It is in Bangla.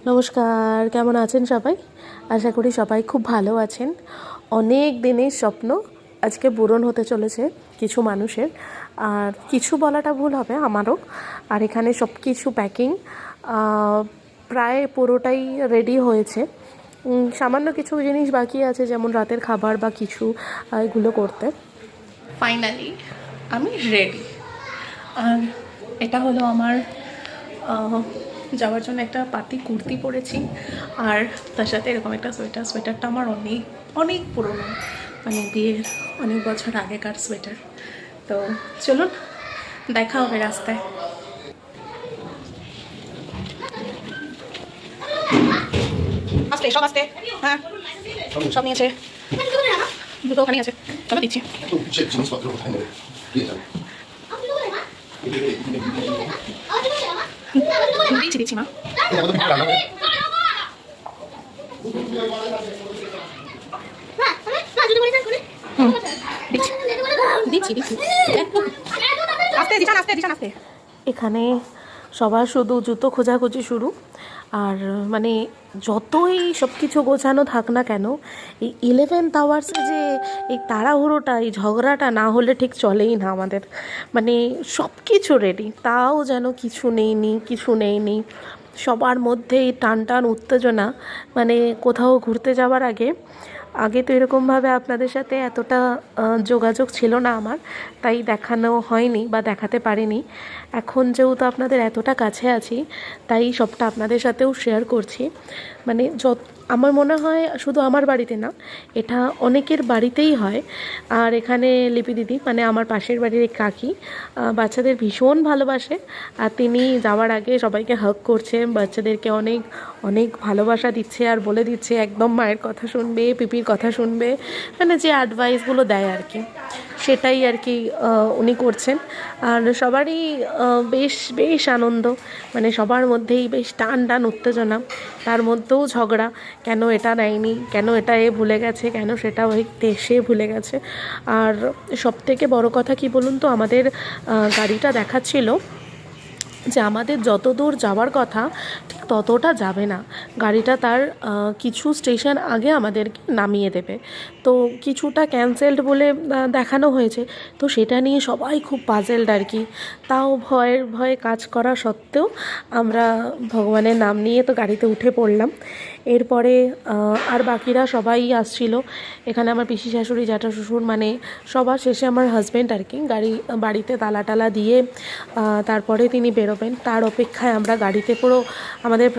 নমস্কার, কেমন আছেন সবাই? আশা করি সবাই খুব ভালো আছেন। অনেক দিনের স্বপ্ন আজকে পূরণ হতে চলেছে কিছু মানুষের, আর কিছু বলাটা ভুল হবে আমারও। আর এখানে সব কিছু প্যাকিং প্রায় পুরোটাই রেডি হয়েছে। সামান্য কিছু জিনিস বাকি আছে, যেমন রাতের খাবার বা কিছু এগুলো করতে। ফাইনালি আমি রেডি। আর এটা হলো আমার যাওয়ার জন্য একটা পাতি কুর্তি পরেছি, আর তার সাথে এরকম একটা সোয়েটারটা আমার অনেক অনেক পুরনো, মানে বিয়ের অনেক বছর আগেকার সোয়েটার। তো চলুন দেখা হবে রাস্তায়। আসতে সব আসতে, হ্যাঁ সব নিয়েছে, দুটো ওখানে আছে, চলো দিচ্ছি। দিচ্ছি মা। এখানে সবার শুধু জুতো খোঁজাখুঁজি শুরু। আর মানে যতই সব কিছু গোছানো থাক না কেন, এই 11th আওয়ার্সে যে এই তাড়াহুড়োটা, এই ঝগড়াটা না হলে ঠিক চলেই না আমাদের। মানে সব কিছু রেডি, তাও যেন কিছু নেইনি। সবার মধ্যে এই টান উত্তেজনা। মানে কোথাও ঘুরতে যাওয়ার আগে তো এরকমভাবে আপনাদের সাথে এতটা যোগাযোগ ছিল না আমার, তাই দেখানো হয়নি বা দেখাতে পারিনি। এখন যেহেতু আপনাদের এতটা কাছে আছি, তাই সবটা আপনাদের সাথেও শেয়ার করছি। মানে আমার মনে হয় শুধু আমার বাড়িতে না, এটা অনেকের বাড়িতেই হয়। আর এখানে লিপি দিদি, মানে আমার পাশের বাড়ির কাকি, বাচ্চাদের ভীষণ ভালোবাসে। আর তিনি যাওয়ার আগে সবাইকে হাগ করছে, বাচ্চাদেরকে অনেক অনেক ভালোবাসা দিচ্ছে, আর বলে দিচ্ছে একদম মায়ের কথা শুনবে, পিপির কথা শুনবে, মানে যে অ্যাডভাইসগুলো দেয় আর কি, সেটাই আর কি উনি করছেন। আর সবারই বেশ আনন্দ, মানে সবার মধ্যেই বেশ টান উত্তেজনা, তার মধ্যেও ঝগড়া, কেন এটা নেয়নি, কেন এটা এ ভুলে গেছে, কেন সেটা সে ভুলে গেছে। আর সবথেকে বড় কথা কি বলুন তো, আমাদের গাড়িটা দেখাচ্ছিল যে আমাদের যত দূর যাওয়ার কথা ঠিক ততটা যাবে না, গাড়িটা তার কিছু স্টেশন আগে আমাদেরকে নামিয়ে দেবে। তো কিছুটা ক্যান্সেলড বলে দেখানো হয়েছে, তো সেটা নিয়ে সবাই খুব পাজেলড আর কি। তাও ভয়ে কাজ করা সত্ত্বেও আমরা ভগবানের নাম নিয়ে তো গাড়িতে উঠে পড়লাম। এরপরে আর বাকিরা সবাই আসছিল। এখানে আমার পিসি শাশুড়ি, জ্যাঠা শ্বশুর, মানে সবার শেষে আমার হাজব্যান্ড আর কি বাড়িতে তালা দিয়ে তারপরে তিনি বেরোবেন, তার অপেক্ষায় আমরা গাড়িতে পুরো আমাদের